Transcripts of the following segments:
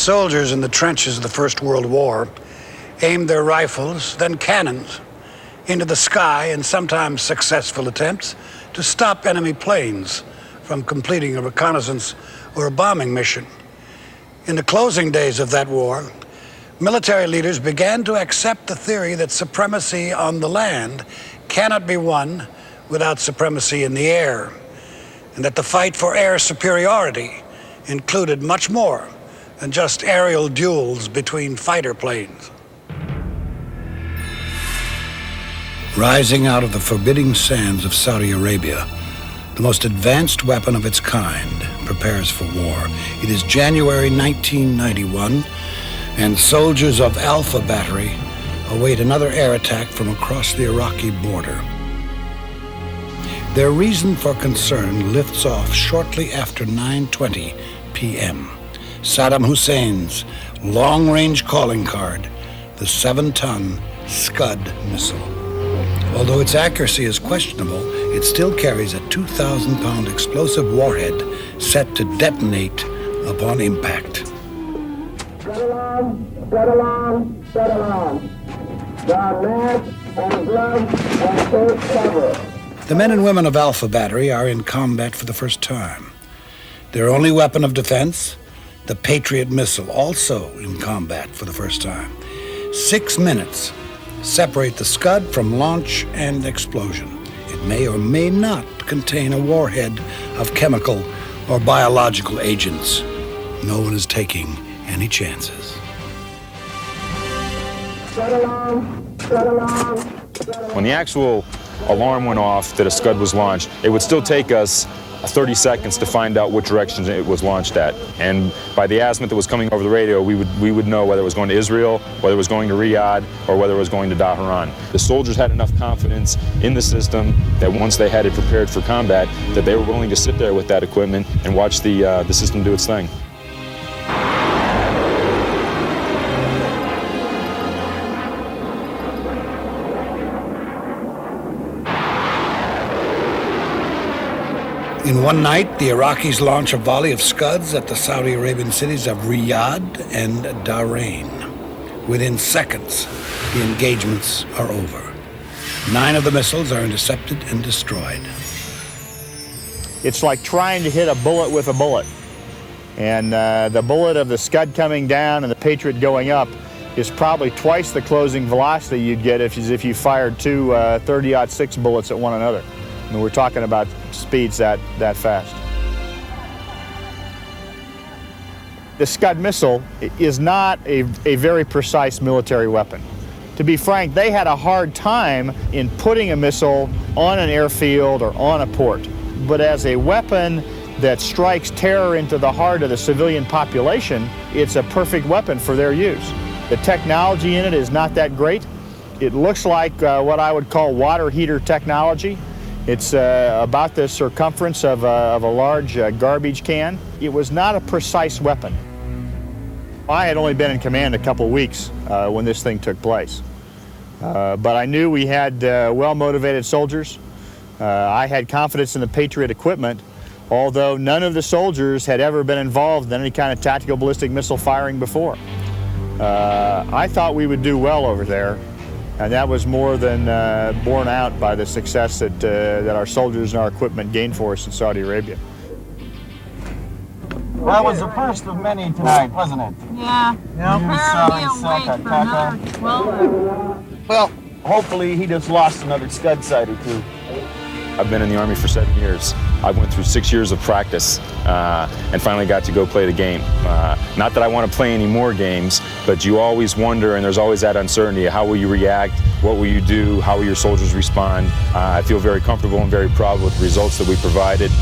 soldiers in the trenches of the First World War aimed their rifles, then cannons, into the sky in sometimes successful attempts to stop enemy planes from completing a reconnaissance or a bombing mission. In the closing days of that war, military leaders began to accept the theory that supremacy on the land cannot be won without supremacy in the air, and that the fight for air superiority included much more than just aerial duels between fighter planes. Rising out of the forbidding sands of Saudi Arabia, the most advanced weapon of its kind prepares for war. It is January 1991, and soldiers of Alpha Battery await another air attack from across the Iraqi border. Their reason for concern lifts off shortly after 9:20 p.m. Saddam Hussein's long-range calling card, the 7-ton Scud missile. Although its accuracy is questionable, it still carries a 2,000-pound explosive warhead set to detonate upon impact. Get along, get along, get along. Don mask and gloves and take cover. The men and women of Alpha Battery are in combat for the first time. Their only weapon of defense, the Patriot missile, also in combat for the first time. 6 minutes separate the Scud from launch and explosion. It may or may not contain a warhead of chemical or biological agents. No one is taking any chances. Get along, get along, get along. When the actual alarm went off that a Scud was launched, it would still take us 30 seconds to find out what direction it was launched at. And by the azimuth that was coming over the radio, we would know whether it was going to Israel, whether it was going to Riyadh, or whether it was going to Dhahran. The soldiers had enough confidence in the system that once they had it prepared for combat, that they were willing to sit there with that equipment and watch the system do its thing. In one night, the Iraqis launch a volley of Scuds at the Saudi Arabian cities of Riyadh and Dhahran. Within seconds, the engagements are over. 9 of the missiles are intercepted and destroyed. It's like trying to hit a bullet with a bullet. And the bullet of the Scud coming down and the Patriot going up is probably twice the closing velocity you'd get if you fired two 30-06 bullets at one another. I mean, we're talking about speeds that fast. The Scud missile is not a very precise military weapon. To be frank, they had a hard time in putting a missile on an airfield or on a port. But as a weapon that strikes terror into the heart of the civilian population, it's a perfect weapon for their use. The technology in it is not that great. It looks like what I would call water heater technology. It's about the circumference of a large garbage can. It was not a precise weapon. I had only been in command a couple weeks when this thing took place. But I knew we had well-motivated soldiers. I had confidence in the Patriot equipment, although none of the soldiers had ever been involved in any kind of tactical ballistic missile firing before. I thought we would do well over there. And that was more than borne out by the success that our soldiers and our equipment gained for us in Saudi Arabia. That was the first of many tonight, wasn't it? Yeah. Well, hopefully he just lost another Scud sight or two. I've been in the Army for 7 years. I went through 6 years of practice and finally got to go play the game. Not that I want to play any more games, but you always wonder, and there's always that uncertainty. How will you react? What will you do? How will your soldiers respond? I feel very comfortable and very proud with the results that we provided.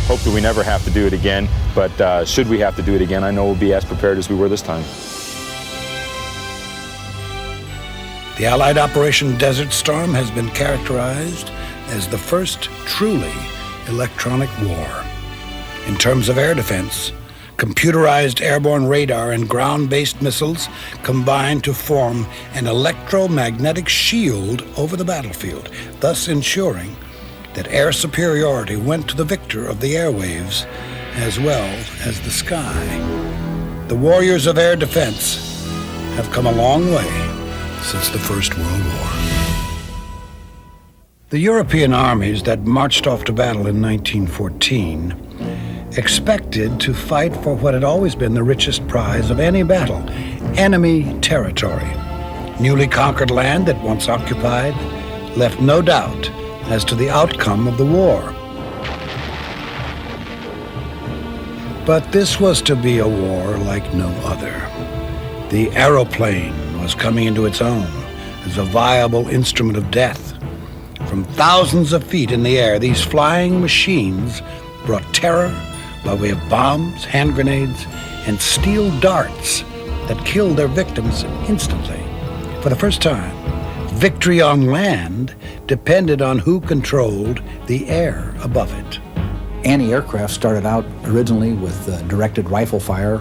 Hope that we never have to do it again, but should we have to do it again, I know we'll be as prepared as we were this time. The Allied Operation Desert Storm has been characterized as the first truly electronic war. In terms of air defense, computerized airborne radar and ground-based missiles combined to form an electromagnetic shield over the battlefield, thus ensuring that air superiority went to the victor of the airwaves as well as the sky. the warriors of air defense have come a long way since the First World War. The European armies that marched off to battle in 1914 expected to fight for what had always been the richest prize of any battle, enemy territory. Newly conquered land that once occupied left no doubt as to the outcome of the war. But this was to be a war like no other. The aeroplane was coming into its own as a viable instrument of death. From thousands of feet in the air, these flying machines brought terror by way of bombs, hand grenades, and steel darts that killed their victims instantly. For the first time, victory on land depended on who controlled the air above it. Anti-aircraft started out originally with directed rifle fire,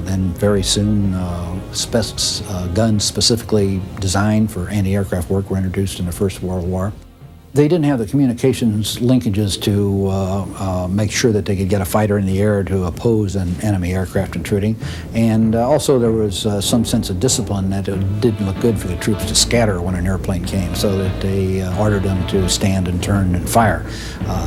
then very soon guns specifically designed for anti-aircraft work were introduced in the First World War. They didn't have the communications linkages to make sure that they could get a fighter in the air to oppose an enemy aircraft intruding. And also there was some sense of discipline that it didn't look good for the troops to scatter when an airplane came, so that they ordered them to stand and turn and fire.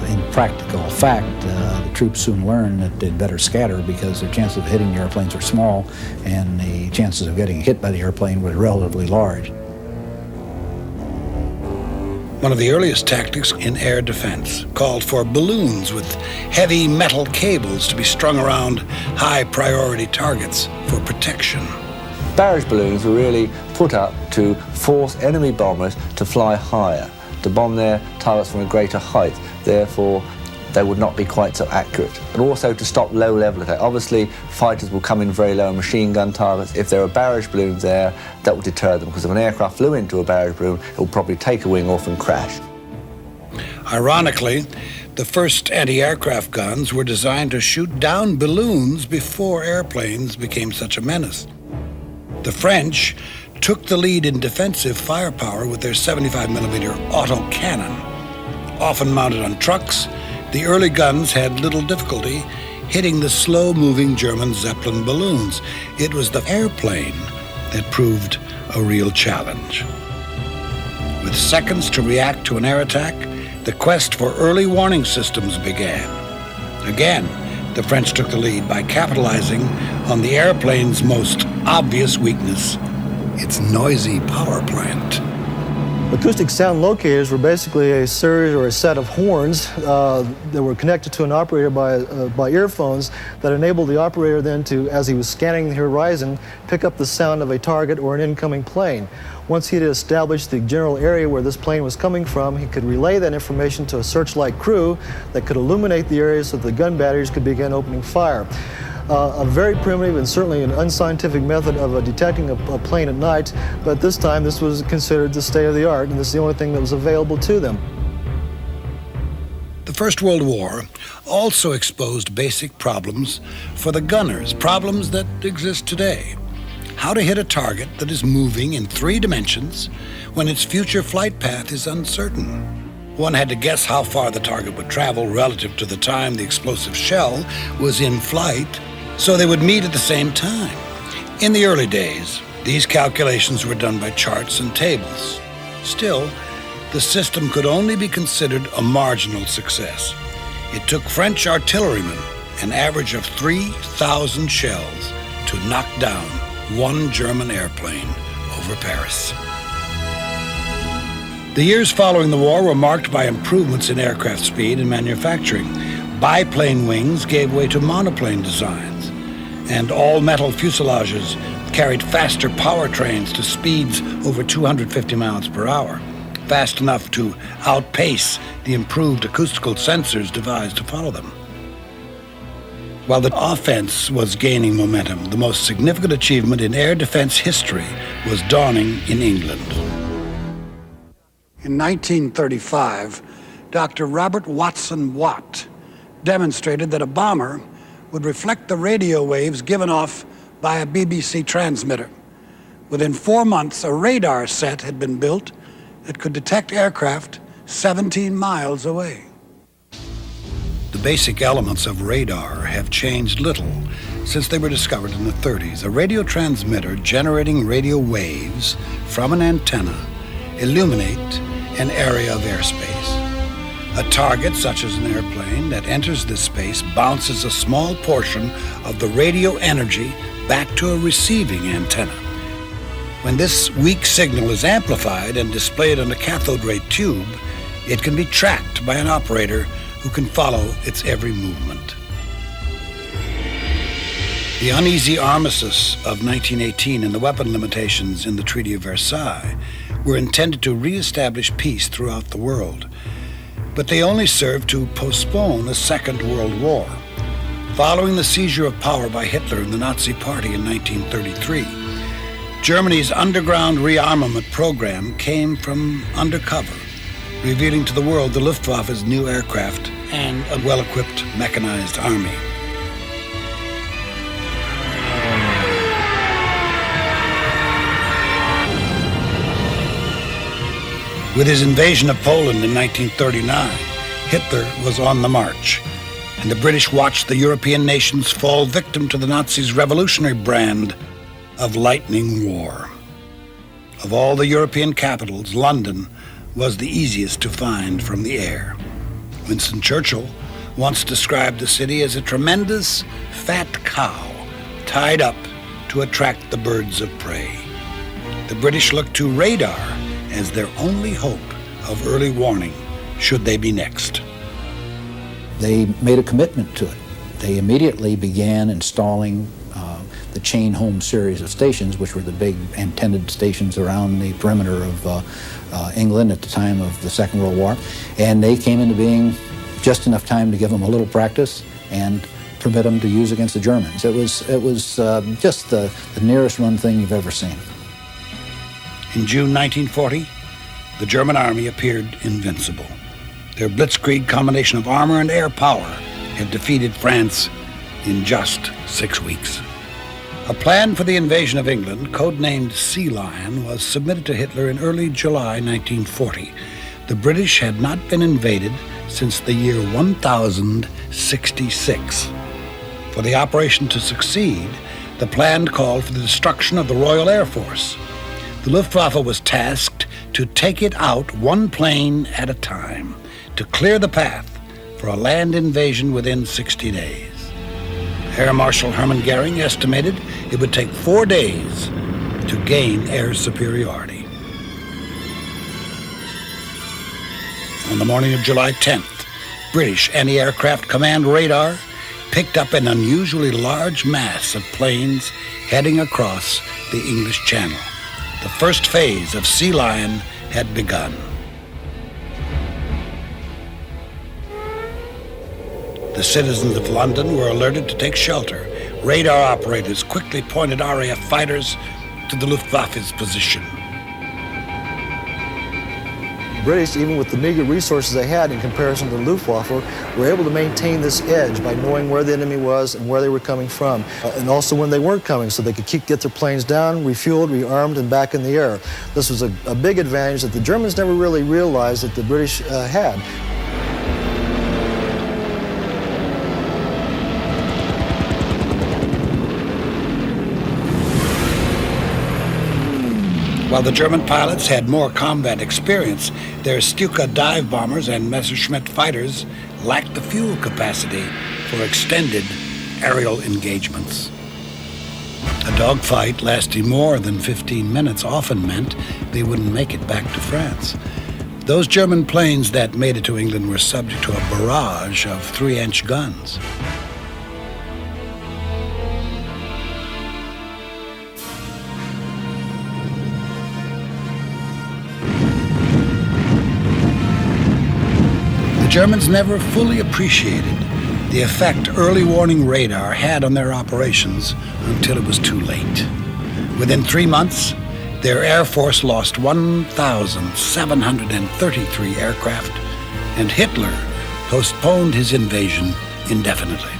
In practical fact, the troops soon learned that they'd better scatter because their chances of hitting the airplanes were small and the chances of getting hit by the airplane were relatively large. One of the earliest tactics in air defense called for balloons with heavy metal cables to be strung around high-priority targets for protection. Barrage balloons were really put up to force enemy bombers to fly higher, to bomb their targets from a greater height. Therefore, they would not be quite so accurate. And also to stop low-level attack. Obviously, fighters will come in very low machine gun targets. If there are barrage balloons there, that will deter them, because if an aircraft flew into a barrage balloon, it will probably take a wing off and crash. Ironically, the first anti-aircraft guns were designed to shoot down balloons before airplanes became such a menace. The French took the lead in defensive firepower with their 75mm autocannon. Often mounted on trucks, the early guns had little difficulty hitting the slow-moving German Zeppelin balloons. It was the airplane that proved a real challenge. With seconds to react to an air attack, the quest for early warning systems began. Again, the French took the lead by capitalizing on the airplane's most obvious weakness, its noisy power plant. Acoustic sound locators were basically a series or a set of horns that were connected to an operator by earphones that enabled the operator then to, as he was scanning the horizon, pick up the sound of a target or an incoming plane. Once he had established the general area where this plane was coming from, he could relay that information to a searchlight crew that could illuminate the area so that the gun batteries could begin opening fire. A very primitive and certainly an unscientific method of detecting a plane at night, but this time this was considered the state of the art, and this is the only thing that was available to them. The First World War also exposed basic problems for the gunners, problems that exist today. How to hit a target that is moving in 3 dimensions when its future flight path is uncertain. One had to guess how far the target would travel relative to the time the explosive shell was in flight, so they would meet at the same time. In the early days, these calculations were done by charts and tables. Still, the system could only be considered a marginal success. It took French artillerymen an average of 3,000 shells to knock down one German airplane over Paris. The years following the war were marked by improvements in aircraft speed and manufacturing. Biplane wings gave way to monoplane designs, and all-metal fuselages carried faster powertrains to speeds over 250 miles per hour, fast enough to outpace the improved acoustical sensors devised to follow them. While the offense was gaining momentum, the most significant achievement in air defense history was dawning in England. In 1935, Dr. Robert Watson Watt demonstrated that a bomber would reflect the radio waves given off by a BBC transmitter. Within 4 months, a radar set had been built that could detect aircraft 17 miles away. The The basic elements of radar have changed little since they were discovered in the 30s. A radio transmitter generating radio waves from an antenna illuminate an area of airspace. A target, such as an airplane, that enters this space bounces a small portion of the radio energy back to a receiving antenna. When this weak signal is amplified and displayed on a cathode ray tube, it can be tracked by an operator who can follow its every movement. The uneasy armistice of 1918 and the weapon limitations in the Treaty of Versailles were intended to re-establish peace throughout the world, but they only served to postpone a Second World War. Following the seizure of power by Hitler and the Nazi Party in 1933, Germany's underground rearmament program came from undercover, revealing to the world the Luftwaffe's new aircraft and a well-equipped mechanized army. With his invasion of Poland in 1939, Hitler was on the march, and the British watched the European nations fall victim to the Nazis' revolutionary brand of lightning war. Of all the European capitals, London was the easiest to find from the air. Winston Churchill once described the city as a tremendous fat cow tied up to attract the birds of prey. The British looked to radar as their only hope of early warning should they be next. They made a commitment to it. They immediately began installing the chain home series of stations, which were the big antennaed stations around the perimeter of England at the time of the Second World War. And they came into being just enough time to give them a little practice and permit them to use against the Germans. It was just the nearest run thing you've ever seen. In June 1940, the German army appeared invincible. Their blitzkrieg combination of armor and air power had defeated France in just 6 weeks. A plan for the invasion of England, codenamed Sea Lion, was submitted to Hitler in early July 1940. The British had not been invaded since the year 1066. For the operation to succeed, the plan called for the destruction of the Royal Air Force. The Luftwaffe was tasked to take it out one plane at a time, to clear the path for a land invasion within 60 days. Air Marshal Hermann Goering estimated it would take 4 days to gain air superiority. On the morning of July 10th, British anti-aircraft command radar picked up an unusually large mass of planes heading across the English Channel. The first phase of Sea Lion had begun. The citizens of London were alerted to take shelter. Radar operators quickly pointed RAF fighters to the Luftwaffe's position. The British, even with the meager resources they had in comparison to the Luftwaffe, were able to maintain this edge by knowing where the enemy was and where they were coming from, and also when they weren't coming, so they could get their planes down, refueled, rearmed, and back in the air. This was a big advantage that the Germans never really realized that the British had. While the German pilots had more combat experience, their Stuka dive bombers and Messerschmitt fighters lacked the fuel capacity for extended aerial engagements. A dogfight lasting more than 15 minutes often meant they wouldn't make it back to France. Those German planes that made it to England were subject to a barrage of 3-inch guns. The Germans never fully appreciated the effect early warning radar had on their operations until it was too late. Within 3 months, their Air Force lost 1,733 aircraft, and Hitler postponed his invasion indefinitely.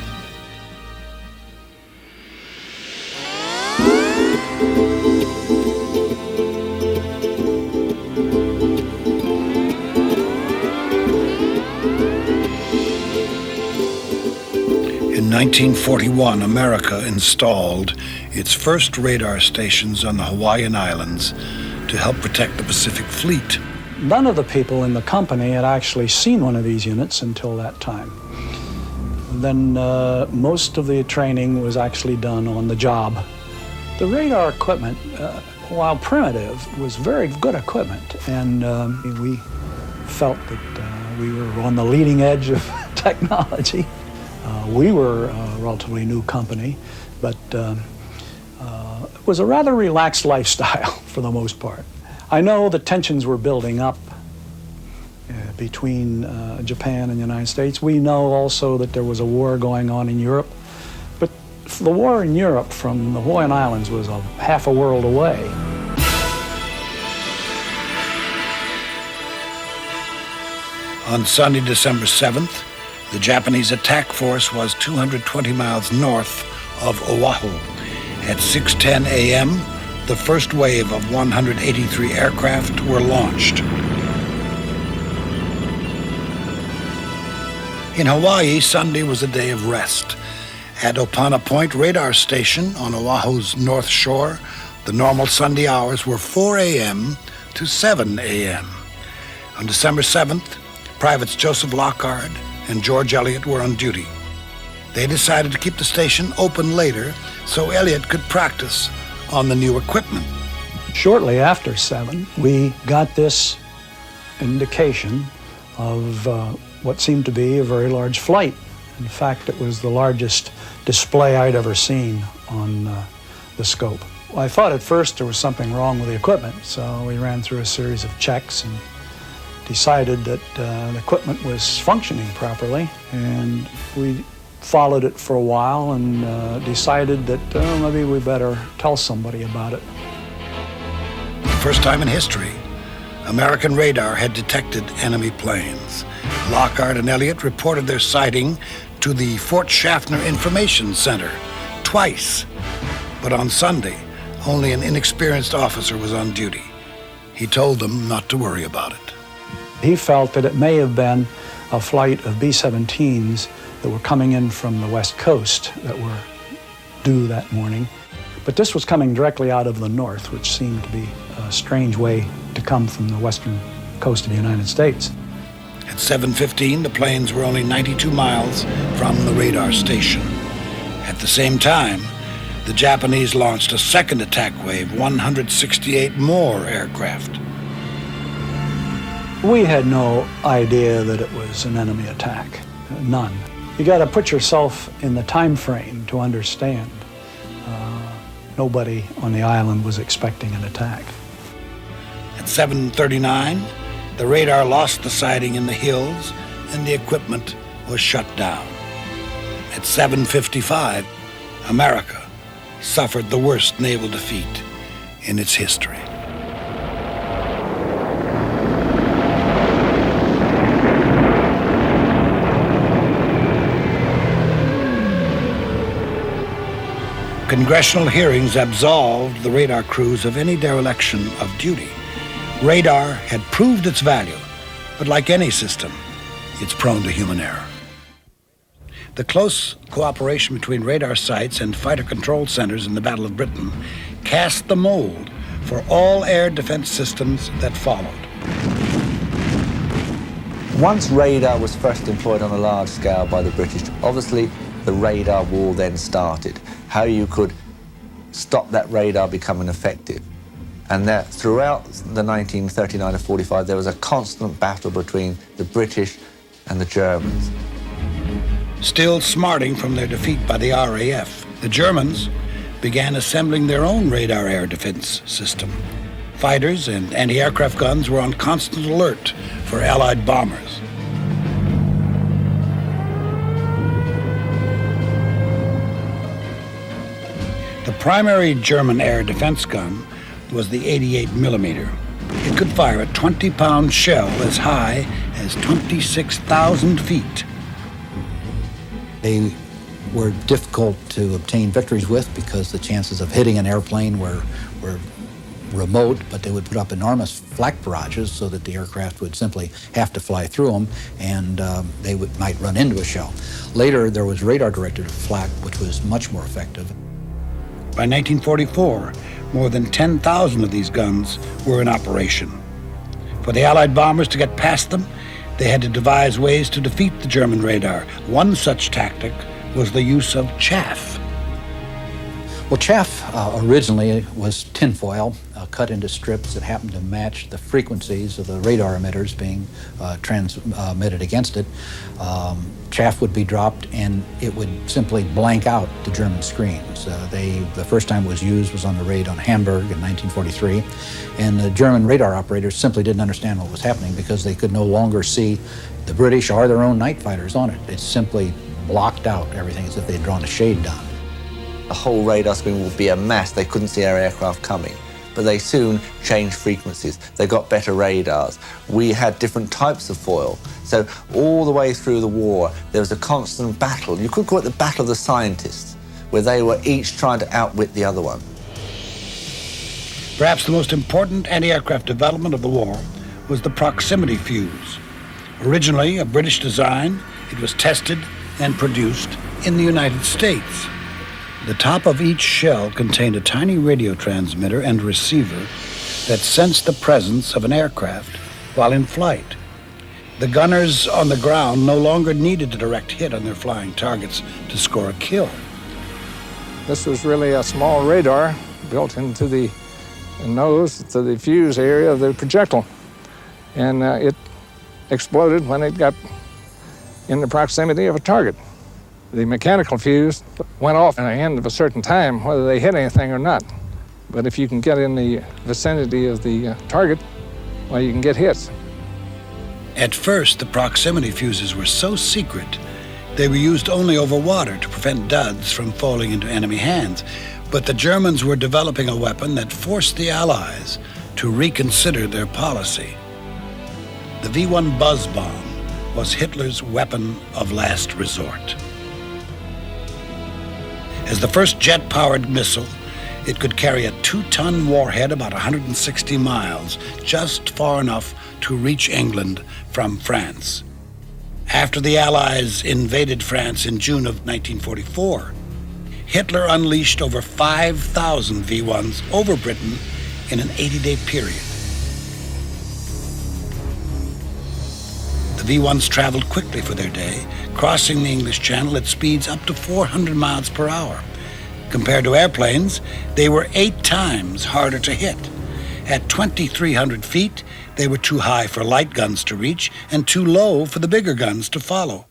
In 1941, America installed its first radar stations on the Hawaiian Islands to help protect the Pacific Fleet. None of the people in the company had actually seen one of these units until that time. Then most of the training was actually done on the job. The radar equipment, while primitive, was very good equipment, and we felt that we were on the leading edge of technology. We were a relatively new company, but it was a rather relaxed lifestyle for the most part. I know the tensions were building up between Japan and the United States. We know also that there was a war going on in Europe, but the war in Europe from the Hawaiian Islands was half a world away. On Sunday, December 7th, the Japanese attack force was 220 miles north of Oahu. At 6:10 a.m., the first wave of 183 aircraft were launched. In Hawaii, Sunday was a day of rest. At Opana Point Radar Station on Oahu's north shore, the normal Sunday hours were 4 a.m. to 7 a.m. On December 7th, Privates Joseph Lockhart and George Elliott were on duty. They decided to keep the station open later so Elliott could practice on the new equipment. Shortly after 7, we got this indication of what seemed to be a very large flight. In fact, it was the largest display I'd ever seen on the scope. Well, I thought at first there was something wrong with the equipment, so we ran through a series of checks and decided that the equipment was functioning properly, and we followed it for a while and decided that maybe we better tell somebody about it. For the first time in history, American radar had detected enemy planes. Lockhart and Elliott reported their sighting to the Fort Schaffner Information Center twice, but on Sunday, only an inexperienced officer was on duty. He told them not to worry about it. He felt that it may have been a flight of B-17s that were coming in from the West Coast that were due that morning. But this was coming directly out of the north, which seemed to be a strange way to come from the western coast of the United States. At 7:15, the planes were only 92 miles from the radar station. At the same time, the Japanese launched a second attack wave, 168 more aircraft. We had no idea that it was an enemy attack, none. You got to put yourself in the time frame to understand. Nobody on the island was expecting an attack. At 7:39, the radar lost the sighting in the hills and the equipment was shut down. At 7:55, America suffered the worst naval defeat in its history. Congressional hearings absolved the radar crews of any dereliction of duty. Radar had proved its value, but like any system, it's prone to human error. The close cooperation between radar sites and fighter control centers in the Battle of Britain cast the mold for all air defense systems that followed. Once radar was first employed on a large scale by the British, obviously the radar war then started. How you could stop that radar becoming effective. And that throughout the 1939 to 45, there was a constant battle between the British and the Germans. Still smarting from their defeat by the RAF, the Germans began assembling their own radar air defense system. Fighters and anti-aircraft guns were on constant alert for Allied bombers. The primary German air defense gun was the 88 millimeter. It could fire a 20-pound shell as high as 26,000 feet. They were difficult to obtain victories with because the chances of hitting an airplane were remote, but they would put up enormous flak barrages so that the aircraft would simply have to fly through them, and they might run into a shell. Later, there was radar-directed flak, which was much more effective. By 1944, more than 10,000 of these guns were in operation. For the Allied bombers to get past them, they had to devise ways to defeat the German radar. One such tactic was the use of chaff. Well, chaff originally was tinfoil cut into strips that happened to match the frequencies of the radar emitters being transmitted against it. Chaff would be dropped and it would simply blank out the German screens. The first time it was used was on the raid on Hamburg in 1943, and the German radar operators simply didn't understand what was happening because they could no longer see the British or their own night fighters on it. It simply blocked out everything as if they'd drawn a shade down. The whole radar screen would be a mess. They couldn't see our aircraft coming. But they soon changed frequencies. They got better radars. We had different types of foil. So all the way through the war, there was a constant battle. You could call it the battle of the scientists, where they were each trying to outwit the other one. Perhaps the most important anti-aircraft development of the war was the proximity fuse. Originally a British design, it was tested and produced in the United States. The top of each shell contained a tiny radio transmitter and receiver that sensed the presence of an aircraft while in flight. The gunners on the ground no longer needed a direct hit on their flying targets to score a kill. This was really a small radar built into the nose to the fuse area of the projectile, and it exploded when it got in the proximity of a target. The mechanical fuse went off at the end of a certain time, whether they hit anything or not. But if you can get in the vicinity of the target, well, you can get hits. At first, the proximity fuses were so secret, they were used only over water to prevent duds from falling into enemy hands. But the Germans were developing a weapon that forced the Allies to reconsider their policy. The V-1 buzz bomb was Hitler's weapon of last resort. As the first jet-powered missile, it could carry a 2-ton warhead about 160 miles, just far enough to reach England from France. After the Allies invaded France in June of 1944, Hitler unleashed over 5,000 V-1s over Britain in an 80-day period. The V-1s traveled quickly for their day, crossing the English Channel at speeds up to 400 miles per hour. Compared to airplanes, they were 8 times harder to hit. At 2,300 feet, they were too high for light guns to reach and too low for the bigger guns to follow.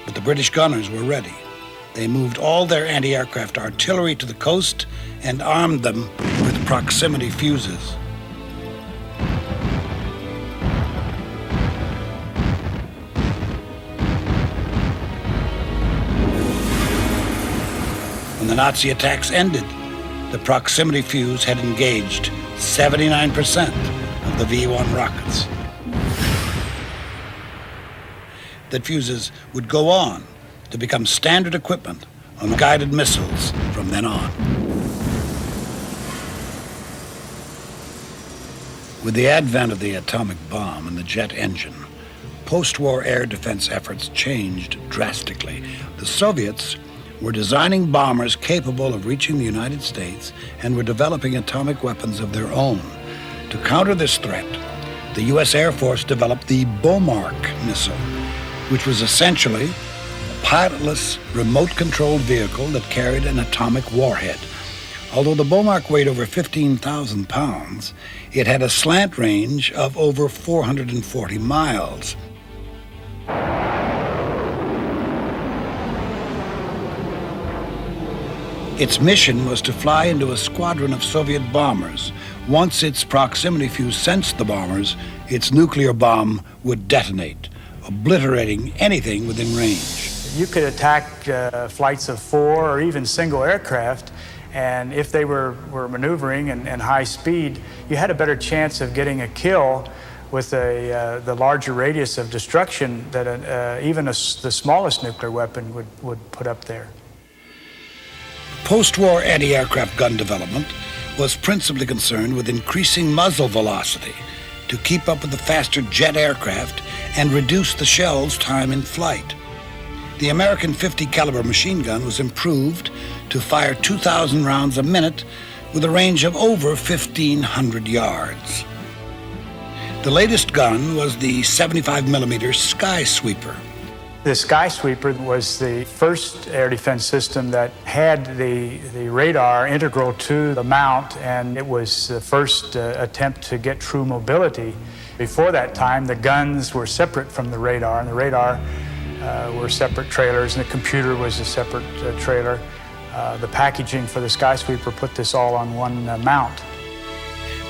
But the British gunners were ready. They moved all their anti-aircraft artillery to the coast and armed them with proximity fuses. When the Nazi attacks ended, the proximity fuse had engaged 79% of the V-1 rockets. The fuses would go on to become standard equipment on guided missiles from then on. With the advent of the atomic bomb and the jet engine, post-war air defense efforts changed drastically. The Soviets were designing bombers capable of reaching the United States and were developing atomic weapons of their own. To counter this threat, the U.S. Air Force developed the Bomark missile, which was essentially a pilotless, remote-controlled vehicle that carried an atomic warhead. Although the Bomark weighed over 15,000 pounds, it had a slant range of over 440 miles. Its mission was to fly into a squadron of Soviet bombers. Once its proximity fuse sensed the bombers, its nuclear bomb would detonate, obliterating anything within range. You could attack flights of 4 or even single aircraft, and if they were maneuvering and high speed, you had a better chance of getting a kill with the larger radius of destruction that even the smallest nuclear weapon would put up there. Post-war anti-aircraft gun development was principally concerned with increasing muzzle velocity to keep up with the faster jet aircraft and reduce the shell's time in flight. The American .50 caliber machine gun was improved to fire 2,000 rounds a minute with a range of over 1,500 yards. The latest gun was the 75mm Sky Sweeper. The Sky Sweeper was the first air defense system that had the radar integral to the mount, and it was the first attempt to get true mobility. Before that time, the guns were separate from the radar, and the radar were separate trailers, and the computer was a separate trailer. The packaging for the Sky Sweeper put this all on one mount.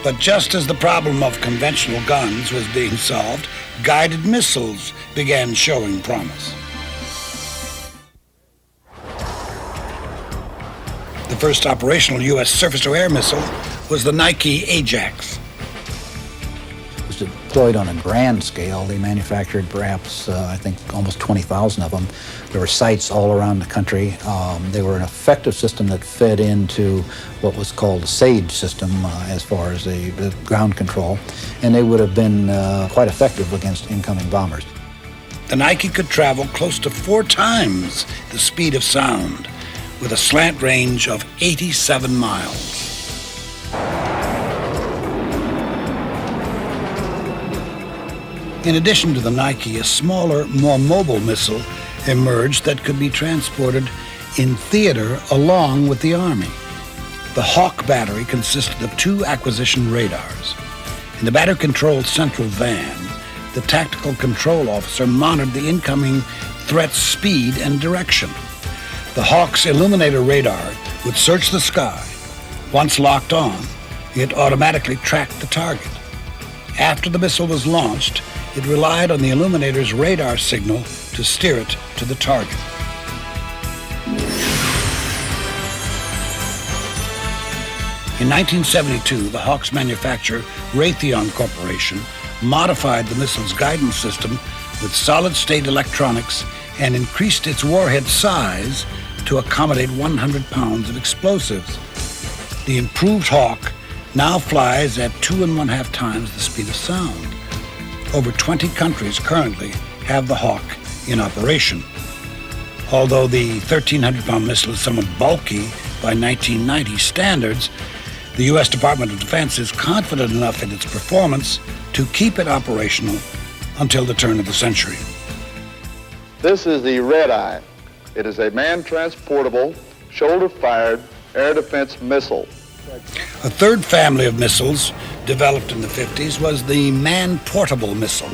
But just as the problem of conventional guns was being solved, guided missiles began showing promise. The first operational U.S. surface-to-air missile was the Nike Ajax. It was deployed on a grand scale. They manufactured perhaps, I think, almost 20,000 of them. There were sites all around the country. They were an effective system that fed into what was called a SAGE system as far as the ground control, and they would have been quite effective against incoming bombers. The Nike could travel close to 4 times the speed of sound with a slant range of 87 miles. In addition to the Nike, a smaller, more mobile missile emerged that could be transported in theater along with the Army. The Hawk battery consisted of 2 acquisition radars. In the battery-controlled central van, the tactical control officer monitored the incoming threat's speed and direction. The Hawk's illuminator radar would search the sky. Once locked on, it automatically tracked the target. After the missile was launched, it relied on the illuminator's radar signal to steer it to the target. In 1972, the Hawk's manufacturer, Raytheon Corporation, modified the missile's guidance system with solid-state electronics and increased its warhead size to accommodate 100 pounds of explosives. The improved Hawk now flies at 2.5 times the speed of sound. Over 20 countries currently have the Hawk in operation. Although the 1,300-pound missile is somewhat bulky by 1990 standards, the U.S. Department of Defense is confident enough in its performance to keep it operational until the turn of the century. This is the Red Eye. It is a man-transportable, shoulder-fired air defense missile. A third family of missiles developed in the 50s was the man-portable missile.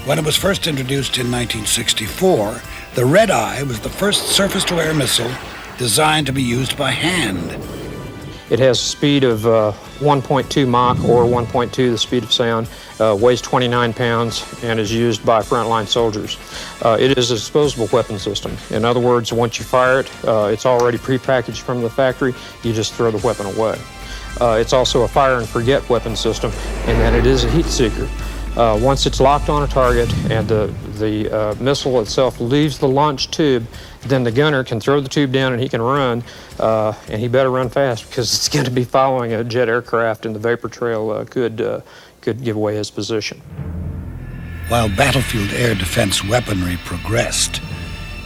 When it was first introduced in 1964, the Red Eye was the first surface-to-air missile designed to be used by hand. It has a speed of 1.2 Mach, or 1.2 the speed of sound, weighs 29 pounds, and is used by frontline soldiers. It is a disposable weapon system. In other words, once you fire it, it's already prepackaged from the factory. You just throw the weapon away. It's also a fire and forget weapon system, in that it is a heat seeker. Once it's locked on a target and the missile itself leaves the launch tube, then the gunner can throw the tube down and he can run, and he better run fast because it's going to be following a jet aircraft, and the vapor trail could give away his position. While battlefield air defense weaponry progressed,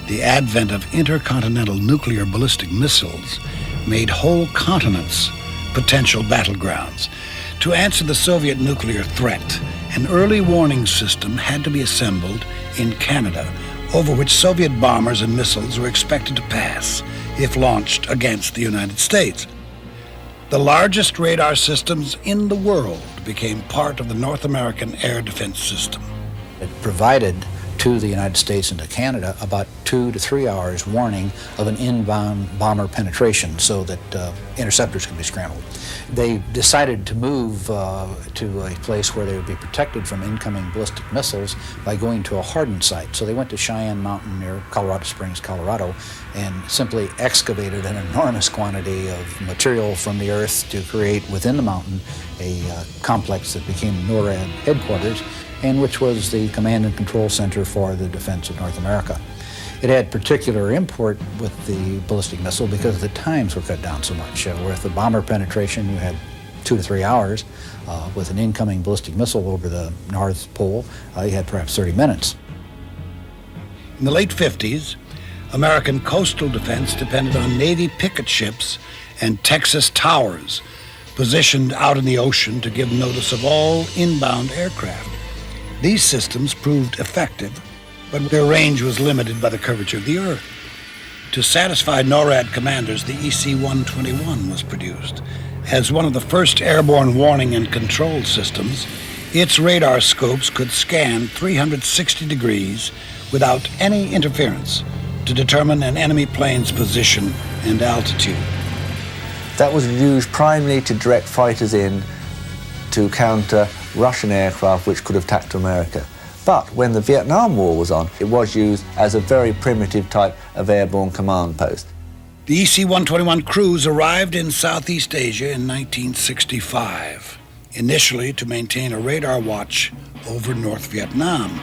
the advent of intercontinental nuclear ballistic missiles made whole continents potential battlegrounds. To answer the Soviet nuclear threat, an early warning system had to be assembled in Canada, over which Soviet bombers and missiles were expected to pass if launched against the United States. The largest radar systems in the world became part of the North American air defense system. It provided to the United States and to Canada about 2 to 3 hours warning of an inbound bomber penetration so that interceptors could be scrambled. They decided to move to a place where they would be protected from incoming ballistic missiles by going to a hardened site. So they went to Cheyenne Mountain near Colorado Springs, Colorado, and simply excavated an enormous quantity of material from the earth to create within the mountain a complex that became NORAD headquarters, and which was the command and control center for the defense of North America. It had particular import with the ballistic missile because the times were cut down so much. With the bomber penetration, you had 2 to 3 hours. With an incoming ballistic missile over the North Pole, you had perhaps 30 minutes. In the late 50s, American coastal defense depended on Navy picket ships and Texas towers positioned out in the ocean to give notice of all inbound aircraft. These systems proved effective, but their range was limited by the curvature of the Earth. To satisfy NORAD commanders, the EC-121 was produced. As one of the first airborne warning and control systems, its radar scopes could scan 360 degrees without any interference to determine an enemy plane's position and altitude. That was used primarily to direct fighters in to counter Russian aircraft which could have attacked America. But when the Vietnam War was on, it was used as a very primitive type of airborne command post. The EC-121 crews arrived in Southeast Asia in 1965, initially to maintain a radar watch over North Vietnam.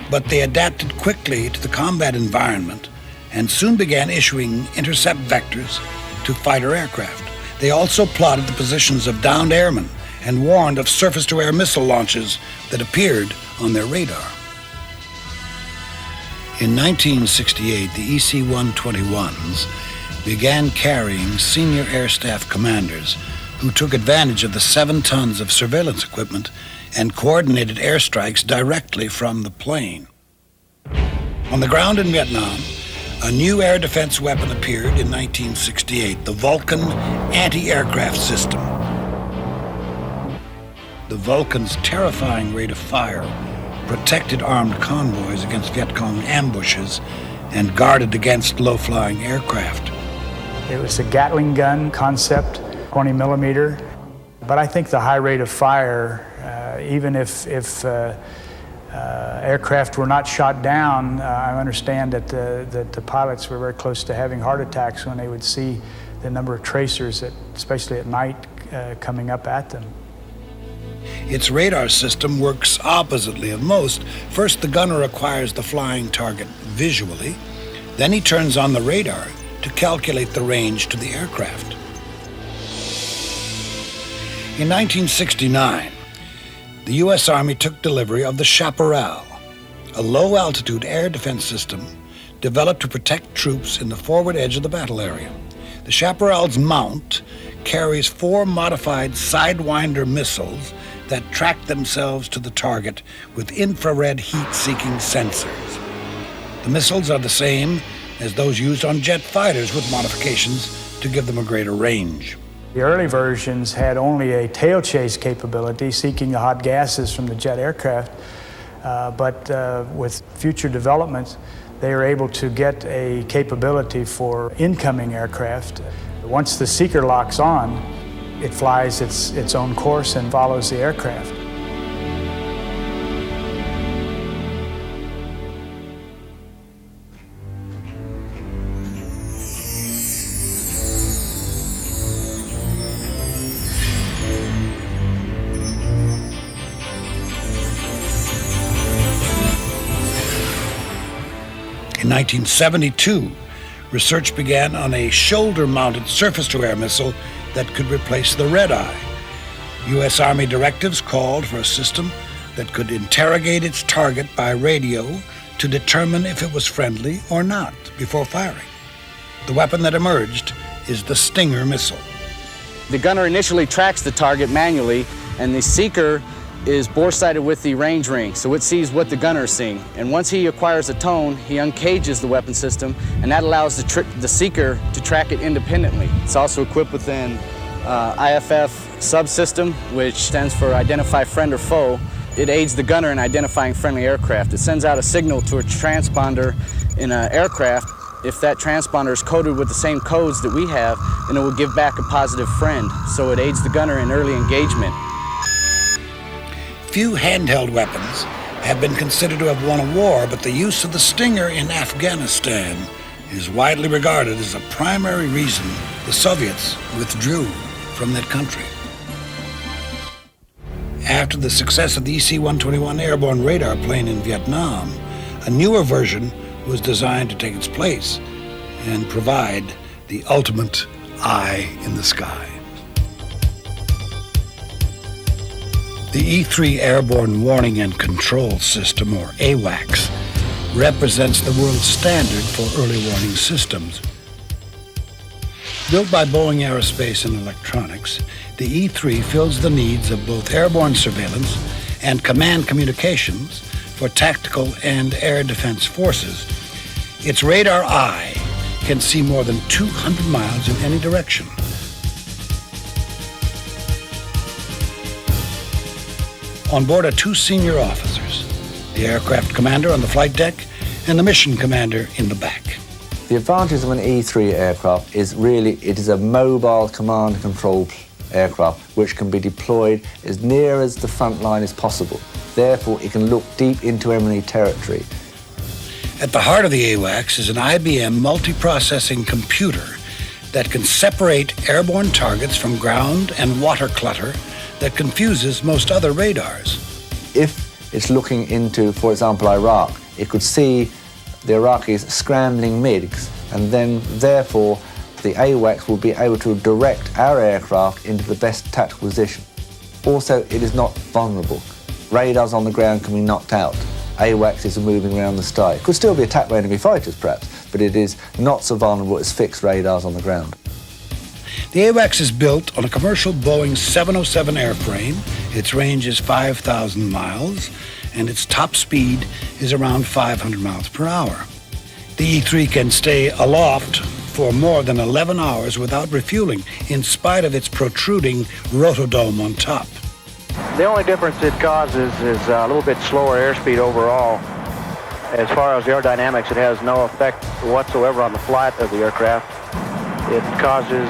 But they adapted quickly to the combat environment and soon began issuing intercept vectors to fighter aircraft. They also plotted the positions of downed airmen and warned of surface-to-air missile launches that appeared on their radar. In 1968, the EC-121s began carrying senior air staff commanders who took advantage of the 7 tons of surveillance equipment and coordinated airstrikes directly from the plane. On the ground in Vietnam, a new air defense weapon appeared in 1968, the Vulcan anti-aircraft system. The Vulcan's terrifying rate of fire protected armed convoys against Viet Cong ambushes and guarded against low-flying aircraft. It was a Gatling gun concept, 20 millimeter, but I think the high rate of fire, even if aircraft were not shot down, I understand that the pilots were very close to having heart attacks when they would see the number of tracers, especially at night, coming up at them. Its radar system works oppositely of most. First, the gunner acquires the flying target visually, then he turns on the radar to calculate the range to the aircraft. In 1969, the U.S. Army took delivery of the Chaparral, a low-altitude air defense system developed to protect troops in the forward edge of the battle area. The Chaparral's mount carries 4 modified Sidewinder missiles that track themselves to the target with infrared heat-seeking sensors. The missiles are the same as those used on jet fighters with modifications to give them a greater range. The early versions had only a tail chase capability, seeking the hot gases from the jet aircraft, but with future developments, they are able to get a capability for incoming aircraft. Once the seeker locks on, it flies its own course and follows the aircraft. In 1972, research began on a shoulder-mounted surface-to-air missile that could replace the Red Eye. U.S. Army directives called for a system that could interrogate its target by radio to determine if it was friendly or not before firing. The weapon that emerged is the Stinger missile. The gunner initially tracks the target manually, and the seeker is bore-sighted with the range ring, so it sees what the gunner is seeing. And once he acquires a tone, he uncages the weapon system, and that allows the seeker to track it independently. It's also equipped with an IFF subsystem, which stands for Identify Friend or Foe. It aids the gunner in identifying friendly aircraft. It sends out a signal to a transponder in an aircraft. If that transponder is coded with the same codes that we have, then it will give back a positive friend. So it aids the gunner in early engagement. Few handheld weapons have been considered to have won a war, but the use of the Stinger in Afghanistan is widely regarded as a primary reason the Soviets withdrew from that country. After the success of the EC-121 airborne radar plane in Vietnam, a newer version was designed to take its place and provide the ultimate eye in the sky. The E-3 Airborne Warning and Control System, or AWACS, represents the world standard for early warning systems. Built by Boeing Aerospace and Electronics, the E-3 fills the needs of both airborne surveillance and command communications for tactical and air defense forces. Its radar eye can see more than 200 miles in any direction. On board are two senior officers, the aircraft commander on the flight deck and the mission commander in the back. The advantage of an E-3 aircraft is really it is a mobile command and control aircraft which can be deployed as near as the front line as possible. Therefore, it can look deep into enemy territory. At the heart of the AWACS is an IBM multiprocessing computer that can separate airborne targets from ground and water clutter that confuses most other radars. If it's looking into, for example, Iraq, it could see the Iraqis scrambling MiGs, and then, therefore, the AWACS will be able to direct our aircraft into the best tactical position. Also, it is not vulnerable. Radars on the ground can be knocked out. AWACS are moving around the sky. It could still be attacked by enemy fighters, perhaps, but it is not so vulnerable as fixed radars on the ground. The AWACS is built on a commercial Boeing 707 airframe. Its range is 5,000 miles, and its top speed is around 500 miles per hour. The E-3 can stay aloft for more than 11 hours without refueling, in spite of its protruding rotodome on top. The only difference it causes is a little bit slower airspeed overall. As far as aerodynamics, it has no effect whatsoever on the flight of the aircraft. It causes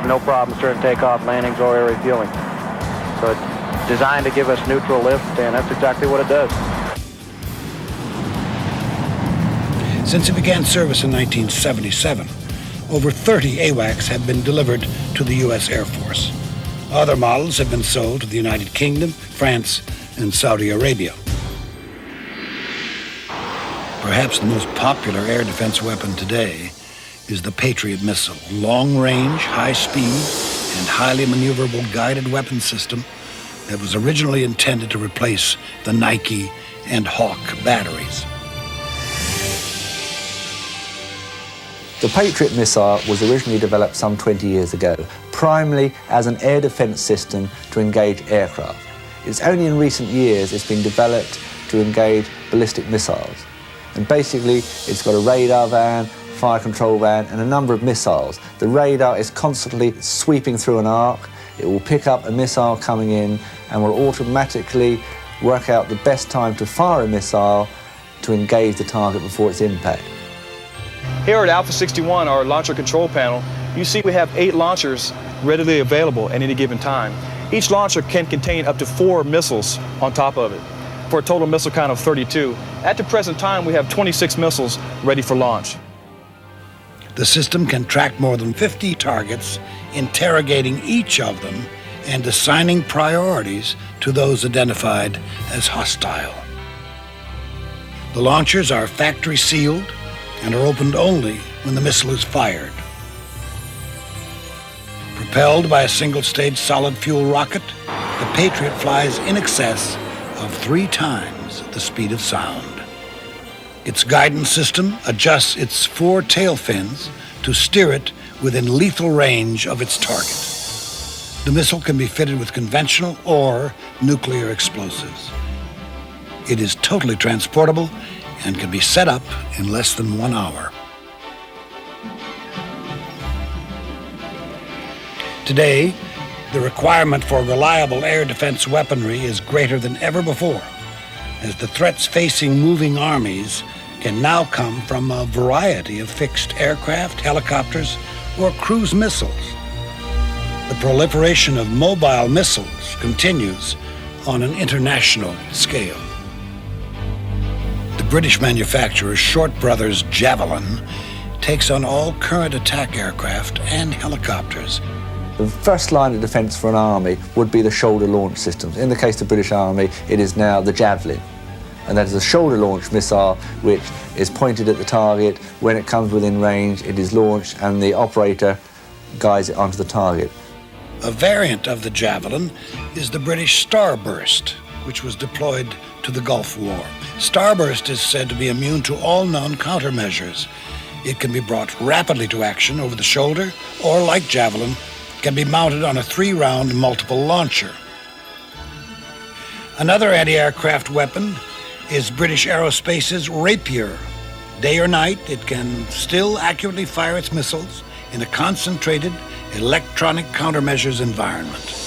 no problems during takeoff, landings, or air refueling. So it's designed to give us neutral lift, and that's exactly what it does. Since it began service in 1977, over 30 AWACS have been delivered to the U.S. Air Force. Other models have been sold to the United Kingdom, France, and Saudi Arabia. Perhaps the most popular air defense weapon today is the Patriot missile, a long-range, high-speed, and highly maneuverable guided weapon system that was originally intended to replace the Nike and Hawk batteries. The Patriot missile was originally developed some 20 years ago, primarily as an air defense system to engage aircraft. It's only in recent years it's been developed to engage ballistic missiles. And basically, it's got a radar van, fire control van, and a number of missiles. The radar is constantly sweeping through an arc. It will pick up a missile coming in and will automatically work out the best time to fire a missile to engage the target before its impact. Here at Alpha 61, our launcher control panel, you see we have 8 launchers readily available at any given time. Each launcher can contain up to 4 missiles on top of it, for a total missile count of 32. At the present time, we have 26 missiles ready for launch. The system can track more than 50 targets, interrogating each of them and assigning priorities to those identified as hostile. The launchers are factory sealed and are opened only when the missile is fired. Propelled by a single-stage solid fuel rocket, the Patriot flies in excess of 3 times the speed of sound. Its guidance system adjusts its 4 tail fins to steer it within lethal range of its target. The missile can be fitted with conventional or nuclear explosives. It is totally transportable and can be set up in less than 1 hour. Today, the requirement for reliable air defense weaponry is greater than ever before, as the threats facing moving armies can now come from a variety of fixed aircraft, helicopters, or cruise missiles. The proliferation of mobile missiles continues on an international scale. The British manufacturer Short Brothers Javelin takes on all current attack aircraft and helicopters. The first line of defence for an army would be the shoulder launch systems. In the case of the British Army, it is now the Javelin. and that is a shoulder-launched missile which is pointed at the target. When it comes within range, it is launched and the operator guides it onto the target. A variant of the Javelin is the British Starburst, which was deployed to the Gulf War. Starburst is said to be immune to all known countermeasures. It can be brought rapidly to action over the shoulder, or like Javelin, can be mounted on a 3-round multiple launcher. Another anti-aircraft weapon is British Aerospace's Rapier. Day or night, it can still accurately fire its missiles in a concentrated electronic countermeasures environment.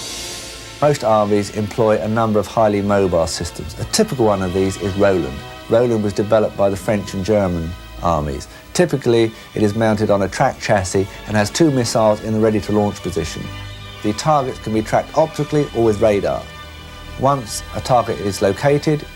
Most armies employ a number of highly mobile systems. A typical one of these is Roland. Roland was developed by the French and German armies. Typically, it is mounted on a tracked chassis and has 2 missiles in the ready-to-launch position. The targets can be tracked optically or with radar. Once a target is located,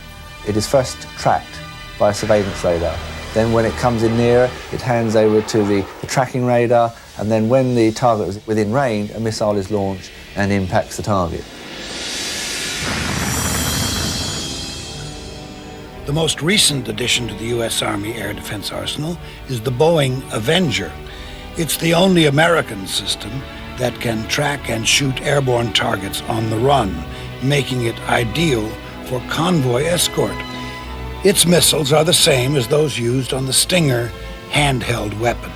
it is first tracked by a surveillance radar. Then when it comes in nearer, it hands over to the tracking radar, and then when the target is within range, a missile is launched and impacts the target. The most recent addition to the U.S. Army Air Defense Arsenal is the Boeing Avenger. It's the only American system that can track and shoot airborne targets on the run, making it ideal for convoy escort. Its missiles are the same as those used on the Stinger handheld weapon.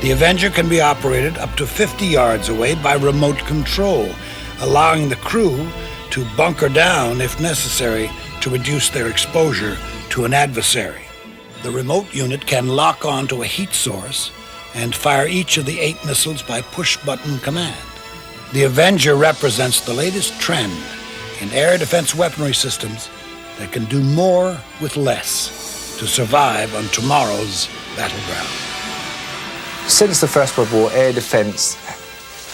The Avenger can be operated up to 50 yards away by remote control, allowing the crew to bunker down if necessary to reduce their exposure to an adversary. The remote unit can lock on to a heat source and fire each of the 8 missiles by push-button command. The Avenger represents the latest trend in air defense weaponry systems that can do more with less to survive on tomorrow's battleground. Since the First World War, air defense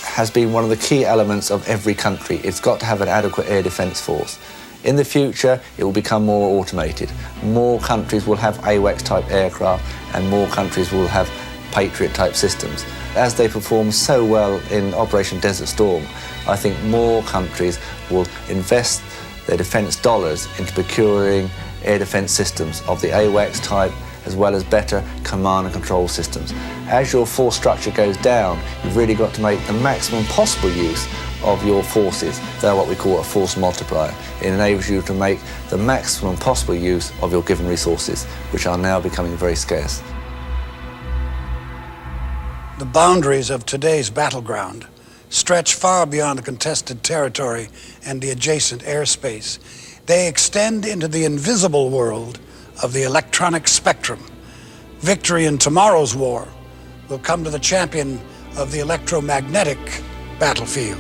has been one of the key elements of every country. It's got to have an adequate air defense force. In the future, it will become more automated. More countries will have AWACS-type aircraft, and more countries will have Patriot-type systems. As they perform so well in Operation Desert Storm, I think more countries will invest their defence dollars into procuring air defence systems of the AWACS type, as well as better command and control systems. As your force structure goes down, you've really got to make the maximum possible use of your forces. They're what we call a force multiplier. It enables you to make the maximum possible use of your given resources, which are now becoming very scarce. The boundaries of today's battleground stretch far beyond the contested territory and the adjacent airspace. They extend into the invisible world of the electronic spectrum. Victory in tomorrow's war will come to the champion of the electromagnetic battlefield.